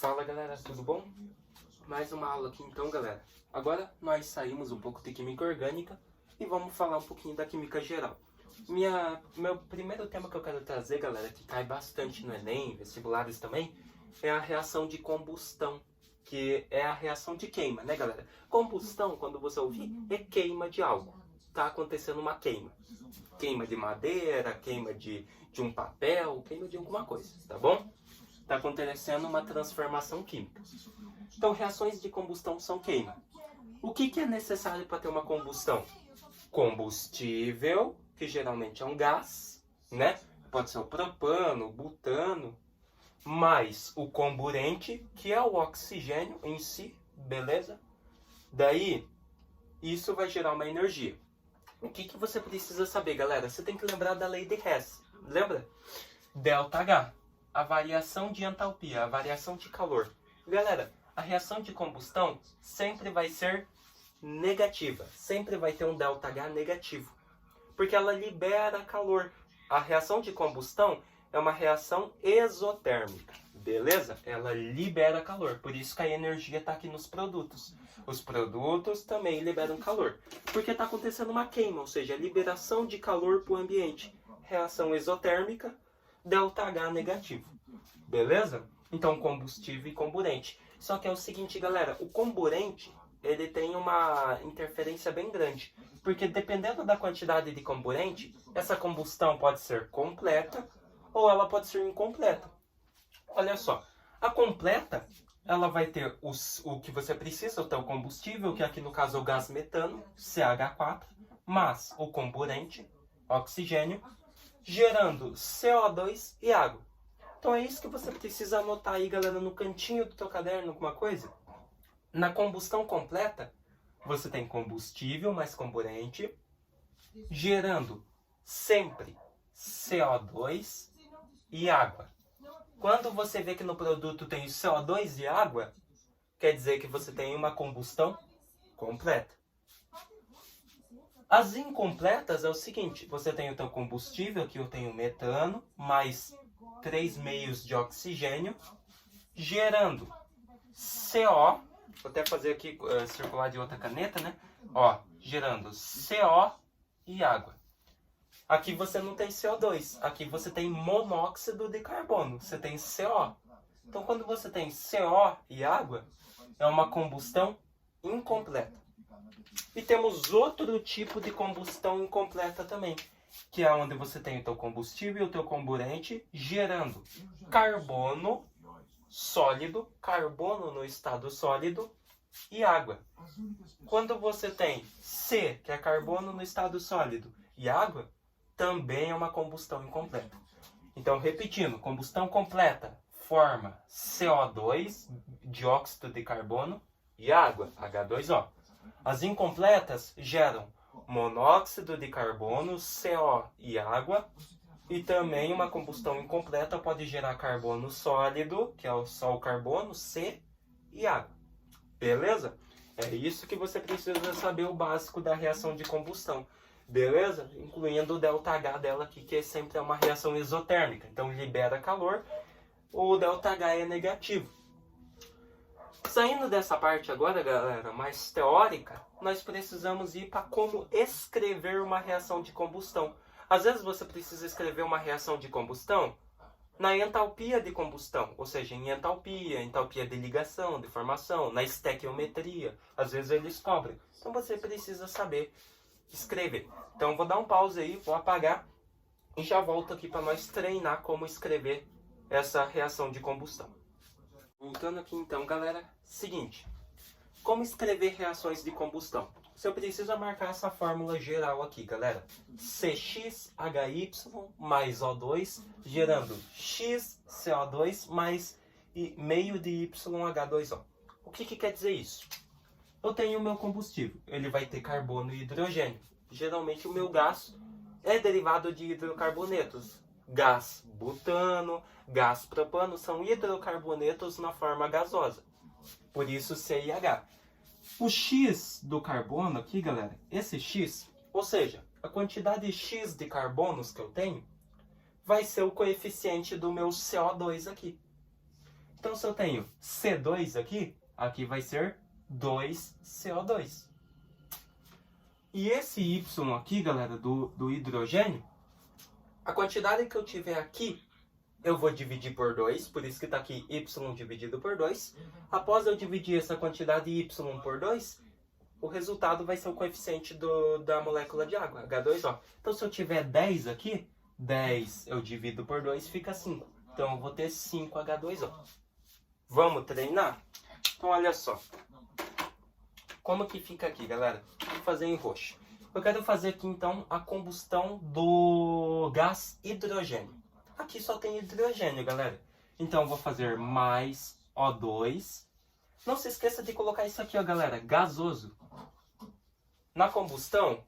Fala galera, tudo bom? Mais uma aula aqui então galera. Agora nós saímos um pouco de química orgânica e vamos falar um pouquinho da química geral. Meu primeiro tema que eu quero trazer galera, que cai bastante no Enem, vestibulares também, é a reação de combustão. Que é a reação de queima, né galera? Combustão, quando você ouvir, é queima de algo. Tá acontecendo uma queima. Queima de madeira, queima de um papel, queima de alguma coisa, tá bom? Está acontecendo uma transformação química. Então, reações de combustão são queima. O que é necessário para ter uma combustão? Combustível, que geralmente é um gás, né? Pode ser o propano, o butano, mais o comburente, que é o oxigênio em si, beleza? Daí, isso vai gerar uma energia. O que você precisa saber, galera? Você tem que lembrar da lei de Hess. Lembra? ΔH. A variação de entalpia, a variação de calor. Galera, a reação de combustão sempre vai ser negativa. Sempre vai ter um ΔH negativo. Porque ela libera calor. A reação de combustão é uma reação exotérmica. Beleza? Ela libera calor. Por isso que a energia está aqui nos produtos. Os produtos também liberam calor. Porque está acontecendo uma queima, ou seja, a liberação de calor para o ambiente. Reação exotérmica, ΔH negativo. Beleza? Então, combustível e comburente. Só que é o seguinte, galera. O comburente, ele tem uma interferência bem grande. Porque dependendo da quantidade de comburente, essa combustão pode ser completa ou ela pode ser incompleta. Olha só. A completa, ela vai ter o que você precisa, o teu combustível, que aqui no caso é o gás metano, CH4, mas o comburente, oxigênio, gerando CO2 e água. Então é isso que você precisa anotar aí, galera, no cantinho do teu caderno, alguma coisa. Na combustão completa, você tem combustível mais comburente, gerando sempre CO2 e água. Quando você vê que no produto tem CO2 e água, quer dizer que você tem uma combustão completa. As incompletas é o seguinte, você tem o teu combustível, que eu tenho metano, mais 3 meios de oxigênio, gerando CO, vou até fazer aqui, circular de outra caneta, né? Ó, gerando CO e água. Aqui você não tem CO2, aqui você tem monóxido de carbono, você tem CO. Então quando você tem CO e água, é uma combustão incompleta. E temos outro tipo de combustão incompleta também, que é onde você tem o teu combustível e o teu comburente gerando carbono sólido, carbono no estado sólido e água. Quando você tem C, que é carbono no estado sólido, e água, também é uma combustão incompleta. Então, repetindo, combustão completa forma CO2, dióxido de carbono, e água, H2O. As incompletas geram monóxido de carbono, CO e água. E também uma combustão incompleta pode gerar carbono sólido, que é só o carbono, C e água. Beleza? É isso que você precisa saber, o básico da reação de combustão. Beleza? Incluindo o ΔH dela aqui, que sempre é uma reação exotérmica. Então libera calor, o ΔH é negativo. Saindo dessa parte agora, galera, mais teórica, nós precisamos ir para como escrever uma reação de combustão. Às vezes você precisa escrever uma reação de combustão na entalpia de combustão, ou seja, em entalpia de ligação, de formação, na estequiometria. Às vezes eles cobram. Então você precisa saber escrever. Então eu vou dar um pause aí, vou apagar e já volto aqui para nós treinar como escrever essa reação de combustão. Voltando aqui então, galera, seguinte, como escrever reações de combustão? Você precisa marcar essa fórmula geral aqui, galera. CXHY mais O2, gerando XCO2 mais meio de YH2O. O que quer dizer isso? Eu tenho o meu combustível, ele vai ter carbono e hidrogênio. Geralmente o meu gás é derivado de hidrocarbonetos. Gás butano, gás propano são hidrocarbonetos na forma gasosa. Por isso C e H. O X do carbono aqui, galera, esse X, ou seja, a quantidade X de carbonos que eu tenho, vai ser o coeficiente do meu CO2 aqui. Então, se eu tenho C2 aqui, aqui vai ser 2CO2. E esse Y aqui, galera, do hidrogênio, a quantidade que eu tiver aqui, eu vou dividir por 2, por isso que está aqui Y dividido por 2. Após eu dividir essa quantidade Y por 2, o resultado vai ser o coeficiente da molécula de água, H2O. Então, se eu tiver 10 aqui, 10 eu divido por 2, fica 5. Então, eu vou ter 5H2O. Vamos treinar? Então, olha só. Como que fica aqui, galera? Vou fazer em roxo. Eu quero fazer aqui, então, a combustão do gás hidrogênio. Aqui só tem hidrogênio, galera. Então, eu vou fazer mais O2. Não se esqueça de colocar isso aqui, ó, galera. Gasoso. Na combustão,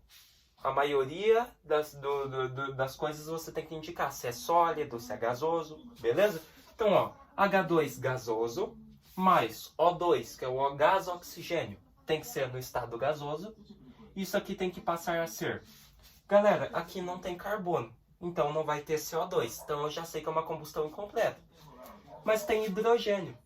a maioria das coisas você tem que indicar se é sólido, se é gasoso, beleza? Então, ó, H2 gasoso mais O2, que é o gás oxigênio, tem que ser no estado gasoso. Isso aqui tem que passar a ser... Galera, aqui não tem carbono, então não vai ter CO2. Então eu já sei que é uma combustão incompleta. Mas tem hidrogênio.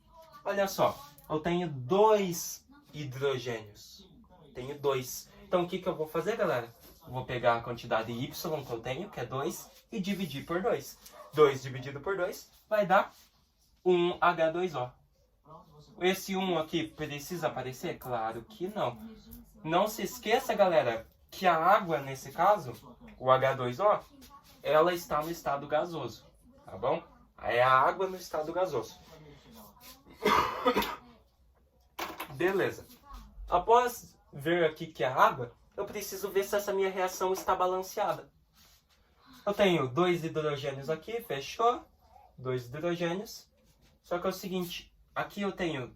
Olha só, eu tenho 2 hidrogênios. Tenho 2. Então o que eu vou fazer, galera? Eu vou pegar a quantidade Y que eu tenho, que é 2, e dividir por 2. 2 dividido por 2 vai dar 1H2O. Esse 1 aqui precisa aparecer? Claro que não. Não se esqueça, galera, que a água, nesse caso, o H2O, ela está no estado gasoso, tá bom? É a água no estado gasoso. Beleza. Após ver aqui que é água, eu preciso ver se essa minha reação está balanceada. Eu tenho 2 hidrogênios aqui, fechou? 2 hidrogênios. Só que é o seguinte, aqui eu tenho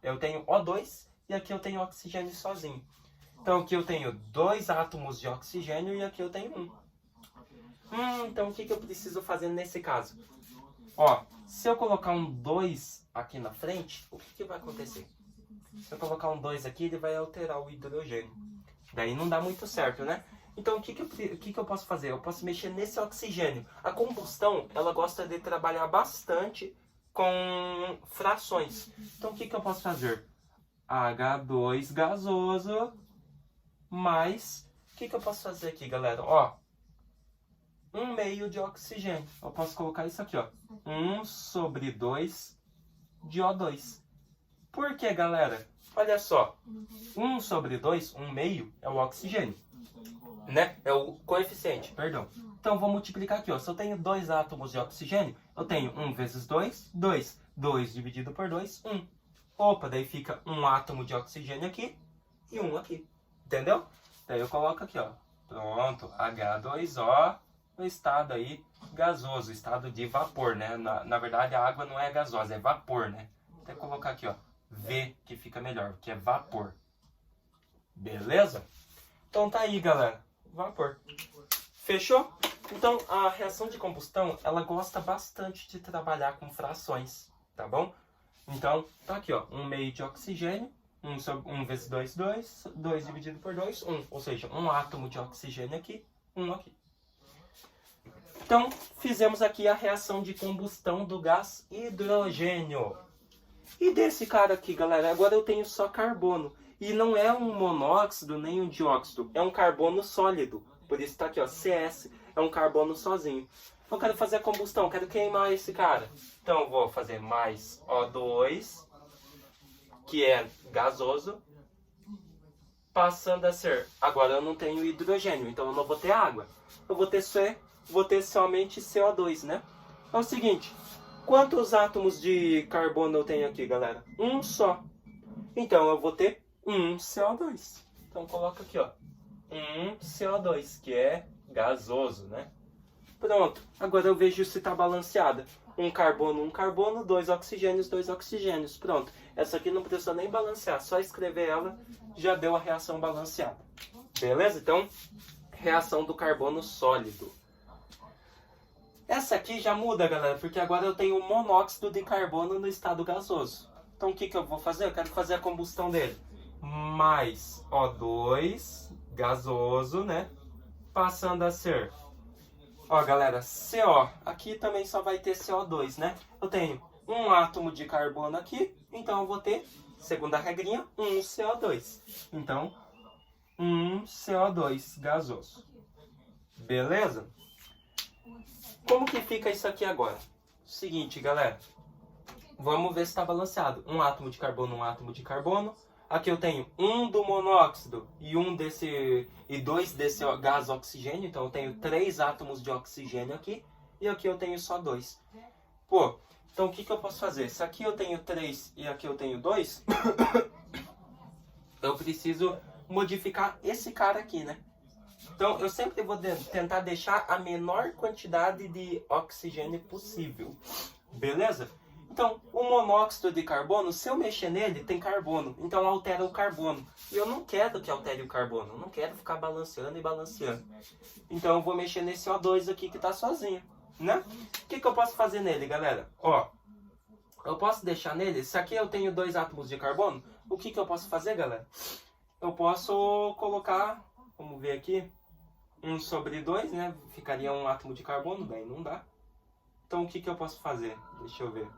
eu tenho O2 e aqui eu tenho oxigênio sozinho. Então aqui eu tenho 2 átomos de oxigênio e aqui eu tenho 1. Então o que eu preciso fazer nesse caso? Ó, se eu colocar um 2 aqui na frente, o que vai acontecer? Se eu colocar um 2 aqui, ele vai alterar o hidrogênio. Daí não dá muito certo, né? Então o que eu posso fazer? Eu posso mexer nesse oxigênio. A combustão, ela gosta de trabalhar bastante com frações. Então o que eu posso fazer? H2 gasoso mais... O que eu posso fazer aqui, galera? Ó, 1 meio de oxigênio. Eu posso colocar isso aqui, ó. 1 sobre 2 de O2. Por que, galera? Olha só. 1 sobre 2, 1 meio, é o oxigênio. Né? É o coeficiente, perdão. Então, vou multiplicar aqui, ó. Se eu tenho 2 átomos de oxigênio, eu tenho 1 vezes 2, 2. 2 dividido por 2, 1. Opa, daí fica 1 átomo de oxigênio aqui e 1 aqui. Entendeu? Daí eu coloco aqui, ó. Pronto, H2O, no estado aí gasoso, estado de vapor, né? Na verdade, a água não é gasosa, é vapor, né? Vou até colocar aqui, ó. V, que fica melhor, que é vapor. Beleza? Então tá aí, galera. Vapor. Fechou? Então, a reação de combustão, ela gosta bastante de trabalhar com frações, tá bom? Então, tá aqui, ó. 1 meio de oxigênio. 1 vezes 2, 2. 2 dividido por 2, 1. Ou seja, 1 átomo de oxigênio aqui, 1 aqui. Então, fizemos aqui a reação de combustão do gás hidrogênio. E desse cara aqui, galera, agora eu tenho só carbono. E não é um monóxido nem um dióxido, é um carbono sólido. Por isso tá aqui, ó, CS, é um carbono sozinho. Eu quero fazer a combustão, quero queimar esse cara. Então eu vou fazer mais O2, que é gasoso, passando a ser... Agora eu não tenho hidrogênio, então eu não vou ter água. Eu vou ter somente CO2, né? É o seguinte, quantos átomos de carbono eu tenho aqui, galera? Um só. Então eu vou ter 1 CO2. Então coloca aqui, ó. 1 CO2, que é gasoso, né? Pronto. Agora eu vejo se está balanceada. 1 carbono, 2 oxigênios. Pronto. Essa aqui não precisa nem balancear. Só escrever ela, já deu a reação balanceada. Beleza? Então, reação do carbono sólido. Essa aqui já muda, galera, porque agora eu tenho monóxido de carbono no estado gasoso. Então o que eu vou fazer? Eu quero fazer a combustão dele. Mais O2, gasoso, né? Passando a ser Ó, galera, CO. Aqui também só vai ter CO2, né? Eu tenho um átomo de carbono aqui, então eu vou ter, segundo a regrinha, um CO2. Então, um CO2 gasoso. Beleza? Como que fica isso aqui agora? Seguinte, galera. Vamos ver se está balanceado. Um átomo de carbono, um átomo de carbono. Aqui eu tenho um do monóxido e dois desse gás oxigênio. Então eu tenho 3 átomos de oxigênio aqui. E aqui eu tenho só 2. Pô, então o que eu posso fazer? Se aqui eu tenho 3 e aqui eu tenho 2, eu preciso modificar esse cara aqui, né? Então eu sempre vou tentar deixar a menor quantidade de oxigênio possível. Beleza? Então, o monóxido de carbono, se eu mexer nele, tem carbono. Então, altera o carbono. E eu não quero que altere o carbono. Eu não quero ficar balanceando e balanceando. Então, eu vou mexer nesse O2 aqui que está sozinho, né? O que eu posso fazer nele, galera? Ó, eu posso deixar nele... Se aqui eu tenho 2 átomos de carbono, o que eu posso fazer, galera? Eu posso colocar... Vamos ver aqui. 1 sobre 2, né? Ficaria um átomo de carbono. Bem, não dá. Então, o que eu posso fazer? Deixa eu ver.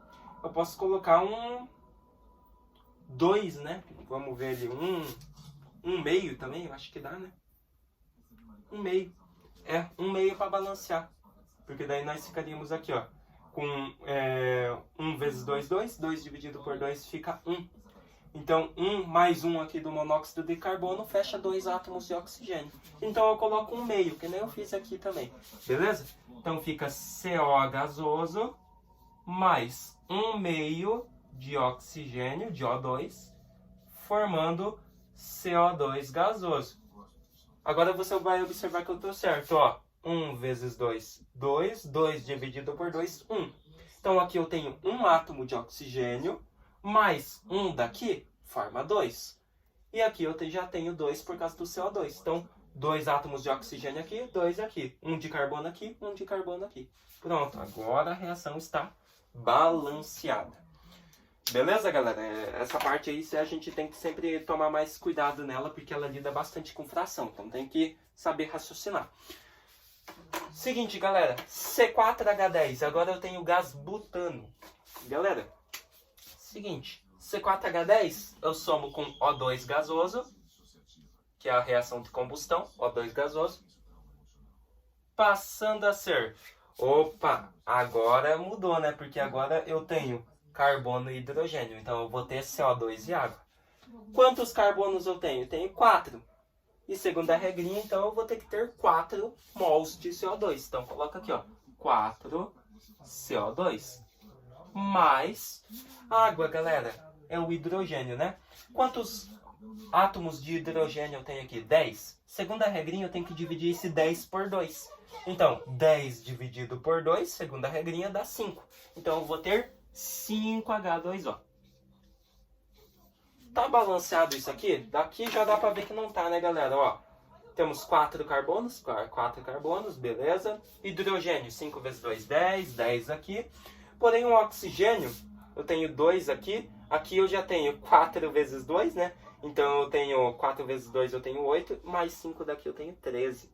Eu posso colocar 2, né? Vamos ver ali, um meio também, eu acho que dá, né? Um meio. Um meio para balancear. Porque daí nós ficaríamos aqui, ó. Com 1 vezes 2, 2. 2 dividido por 2 fica 1. Então, 1 mais 1 aqui do monóxido de carbono fecha 2 átomos de oxigênio. Então, eu coloco um meio, que nem eu fiz aqui também. Beleza? Então, fica CO gasoso mais 1 meio de oxigênio, de O2, formando CO2 gasoso. Agora você vai observar que eu estou certo, ó. 1 vezes 2, 2. 2 dividido por 2, 1. Então aqui eu tenho um átomo de oxigênio, mais 1 daqui, forma 2. E aqui eu já tenho 2 por causa do CO2. Então, 2 átomos de oxigênio aqui, 2 aqui. 1 de carbono aqui, 1 de carbono aqui. Pronto, agora a reação está balanceada. Beleza, galera? Essa parte aí a gente tem que sempre tomar mais cuidado nela, porque ela lida bastante com fração. Então tem que saber raciocinar. Seguinte, galera. C4H10. Agora eu tenho gás butano. Galera, seguinte. C4H10 eu somo com O2 gasoso, que é a reação de combustão, O2 gasoso, passando a ser... Opa, agora mudou, né? Porque agora eu tenho carbono e hidrogênio. Então eu vou ter CO2 e água. Quantos carbonos eu tenho? Eu tenho 4. E segundo a regrinha, então eu vou ter que ter 4 mols de CO2. Então coloca aqui, ó. 4 CO2. Mais água, galera. É o hidrogênio, né? Quantos átomos de hidrogênio eu tenho aqui? 10. Segundo a regrinha, eu tenho que dividir esse 10 por 2. Então, 10 dividido por 2, segundo a regrinha, dá 5. Então, eu vou ter 5H2O. Tá balanceado isso aqui? Daqui já dá pra ver que não tá, né, galera? Ó, temos 4 carbonos, beleza. Hidrogênio, 5 vezes 2, 10, 10 aqui. Porém, o oxigênio, eu tenho 2 aqui. Aqui eu já tenho 4 vezes 2, né? Então, eu tenho 4 vezes 2, eu tenho 8. Mais 5 daqui eu tenho 13.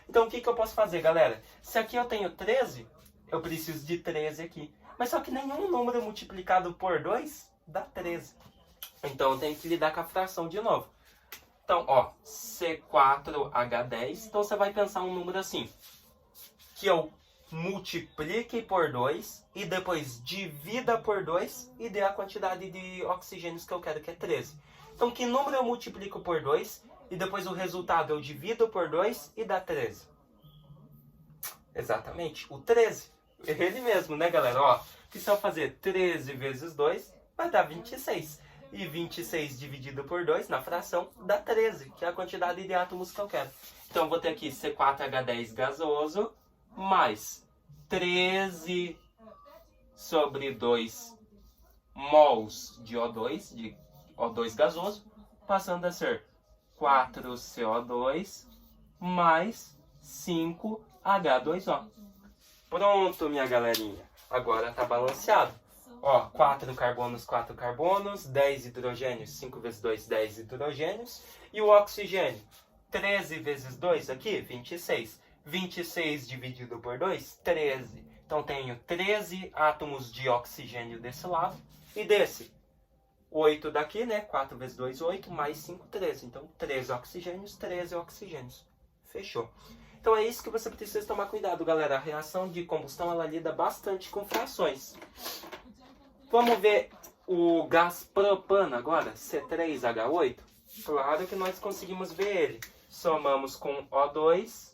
Então, o que eu posso fazer, galera? Se aqui eu tenho 13, eu preciso de 13 aqui. Mas só que nenhum número multiplicado por 2 dá 13. Então, eu tenho que lidar com a fração de novo. Então, ó, C4H10. Então, você vai pensar um número assim. Que eu multiplique por 2 e depois divida por 2 e dê a quantidade de oxigênios que eu quero, que é 13. Então, que número eu multiplico por 2 e depois o resultado eu divido por 2 e dá 13? Exatamente, o 13. Ele mesmo, né, galera? Ó, que se eu fazer 13 vezes 2, vai dar 26. E 26 dividido por 2, na fração, dá 13, que é a quantidade de átomos que eu quero. Então, eu vou ter aqui C4H10 gasoso, mais 13 sobre 2 mols de O2 gasoso, passando a ser 4CO2 mais 5H2O. Pronto, minha galerinha. Agora tá balanceado. Ó, 4 carbonos, 10 hidrogênios, 5 vezes 2, 10 hidrogênios. E o oxigênio, 13 vezes 2 aqui, 26. 26 dividido por 2, 13. Então, tenho 13 átomos de oxigênio desse lado. E desse, 8 daqui, né? 4 vezes 2, 8, mais 5, 13. Então, 13 oxigênios, 13 oxigênios. Fechou. Então, é isso que você precisa tomar cuidado, galera. A reação de combustão, ela lida bastante com frações. Vamos ver o gás propano agora, C3H8. Claro que nós conseguimos ver ele. Somamos com O2,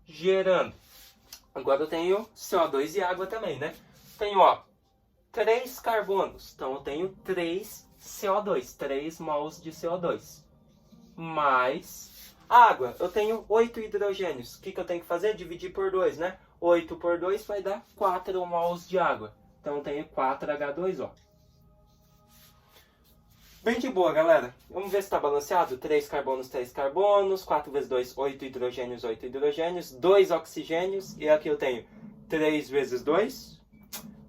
gerando. Agora eu tenho CO2 e água também, né? Tenho, ó, 3 carbonos. Então eu tenho 3 CO2, 3 mols de CO2. Mais água. Eu tenho 8 hidrogênios. O que eu tenho que fazer? Dividir por 2, né? 8 por 2 vai dar 4 mols de água. Então eu tenho 4H2O. Bem de boa, galera. Vamos ver se está balanceado. 3 carbonos, 3 carbonos. 4 vezes 2, 8 hidrogênios, 8 hidrogênios. 2 oxigênios. E aqui eu tenho 3 vezes 2.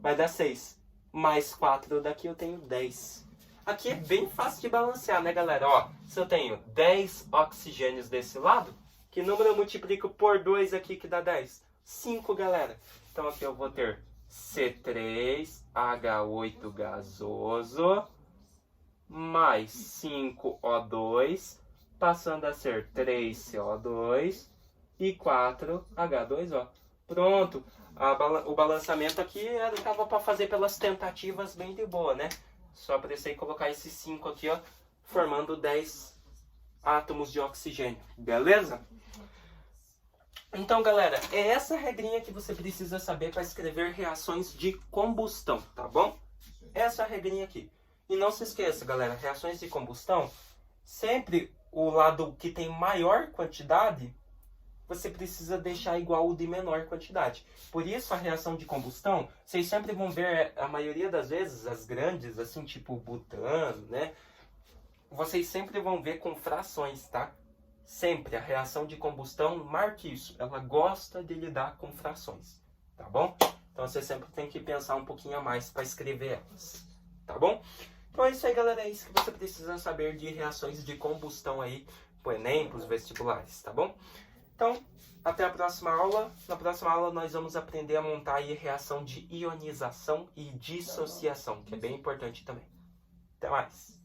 Vai dar 6. Mais 4 daqui eu tenho 10. Aqui é bem fácil de balancear, né, galera? Ó, se eu tenho 10 oxigênios desse lado, que número eu multiplico por 2 aqui que dá 10? 5, galera. Então aqui eu vou ter C3H8 gasoso mais 5O2, passando a ser 3CO2 e 4H2O. Pronto, o balançamento aqui estava para fazer pelas tentativas bem de boa, né? Só precisei colocar esses 5 aqui, ó, formando 10 átomos de oxigênio, beleza? Então, galera, é essa regrinha que você precisa saber para escrever reações de combustão, tá bom? Essa regrinha aqui. E não se esqueça, galera, reações de combustão, sempre o lado que tem maior quantidade, você precisa deixar igual o de menor quantidade. Por isso, a reação de combustão, vocês sempre vão ver, a maioria das vezes, as grandes, assim, tipo butano, né? Vocês sempre vão ver com frações, tá? Sempre a reação de combustão, marque isso, ela gosta de lidar com frações, tá bom? Então, você sempre tem que pensar um pouquinho a mais para escrever elas, tá bom? Então é isso aí, galera. É isso que você precisa saber de reações de combustão aí pro Enem, pros vestibulares, tá bom? Então, até a próxima aula. Na próxima aula nós vamos aprender a montar aí reação de ionização e dissociação, que é bem importante também. Até mais!